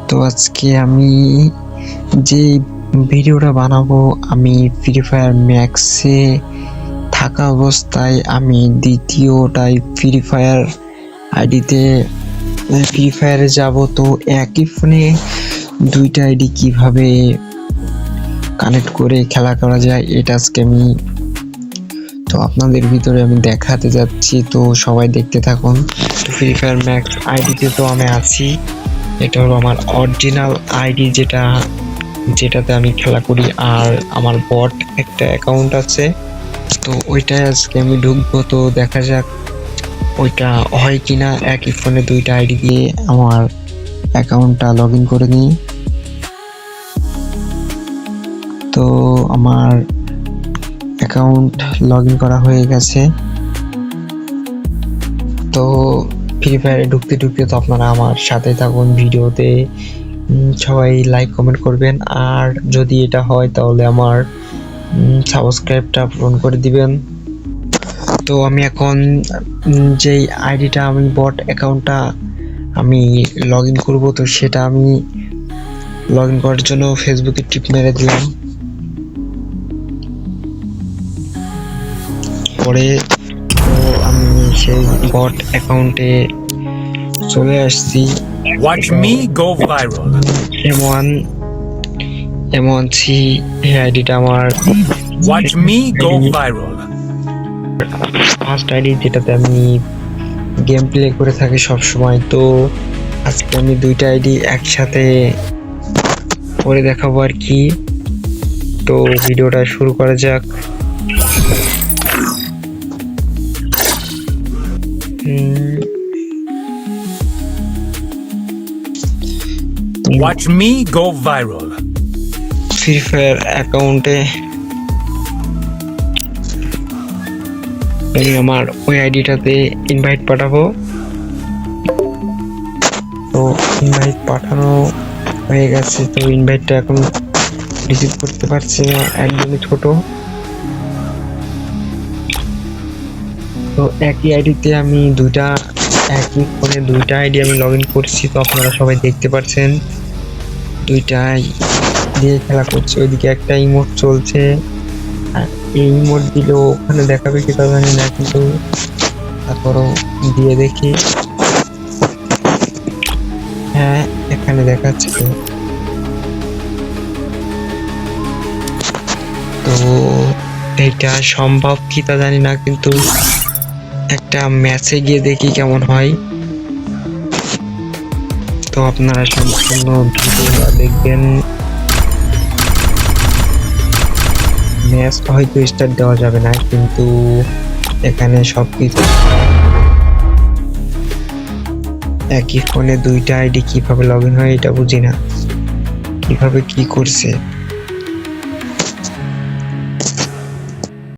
তো আজকে আমি যে ভিডিওটা বানাবো, আমি ফ্রি ফায়ার ম্যাক্সে থাকা অবস্থায় আমি দ্বিতীয়টাই ফ্রি ফায়ার আইডিতে ফ্রি ফায়ারে যাব। তো একই ফোনে দুইটা আইডি কিভাবে কানেক্ট করে খেলা করা যায় এটা আজকে আমি আপনাদের ভিতরে আমি দেখাতে যাচ্ছি। তো সবাই দেখতে থাকুন। ফ্রি ফায়ার ম্যাক্স আইডিতে তো আমি আছি, এটা হলো আমার অরিজিনাল আইডি যেটাতে আমি খেলা করি। আর আমার বট একটা অ্যাকাউন্ট আছে, তো ওইটাই আজকে আমি ঢুকবো। তো দেখা যাক ওইটা হয় কিনা। একই ফোনে দুইটা আইডি দিয়ে আমার অ্যাকাউন্টটা লগ ইন করে নিই। তো আমার অ্যাকাউন্ট লগ ইন করা হয়ে গেছে। তো ফ্রি ফায়ারে ঢুকতে তো আপনারা আমার সাথে থাকুন ভিডিওতে, সবাই লাইক কমেন্ট করবেন। আর যদি এটা হয় তাহলে আমার সাবস্ক্রাইবটা পূরণ করে দিবেন। তো আমি এখন যেই আইডিটা আমি বট অ্যাকাউন্টটা আমি লগ ইন করবো, তো সেটা আমি লগ ইন করার জন্য ফেসবুকে টিপ মেরে দিলাম। পরে তো আমি সেই বট অ্যাকাউন্টে চলে আসছি। Watch me go viral. M1C এই আইডিটা আমার Watch me go viral. First ID, যেটাতে আমি গেম প্লে করে থাকি সব সময়। তো আজকে আমি দুইটা আইডি একসাথে করে দেখাবো আর কি। তো ভিডিওটা শুরু করা যাক। Watch me go viral. Free fire অ্যাকাউন্টে আমি আমার ওই আইডিটাতে ইনভাইট পাঠাবো। তো ইনভাইট পাঠানো হয়ে গেছে। তো ইনভাইটটা এখন রিসিভ করতে পারছি না, একদমই ছোট। তো একই আইডিতে আমি একই ফোনে দুইটা আইডি আমি লগ ইন করছি। তো আপনারা সবাই দেখতে পাচ্ছেন দুইটাই দিয়ে খেলা করছে। ওইদিকে একটা ইমোট চলছে, আর এই ইমোট দিলেও ওখানে দেখাবে কি তা জানি না, কিন্তু তারপরও দিয়ে দেখি। হ্যাঁ, এখানে দেখাচ্ছে। তো এটা সম্ভব কি তা জানি না, কিন্তু একটা ম্যাচে গিয়ে দেখি কেমন হয়। তো আপনারা সম্পূর্ণ ভিডিওটা দেখবেন। ম্যাচ হয়তো স্টার্ট দেওয়া যাবে না, কিন্তু এখানে সবকিছু একই ফোনে দুইটা আইডি কিভাবে লগ ইন হয় এটা বুঝি না, কিভাবে কি করছে।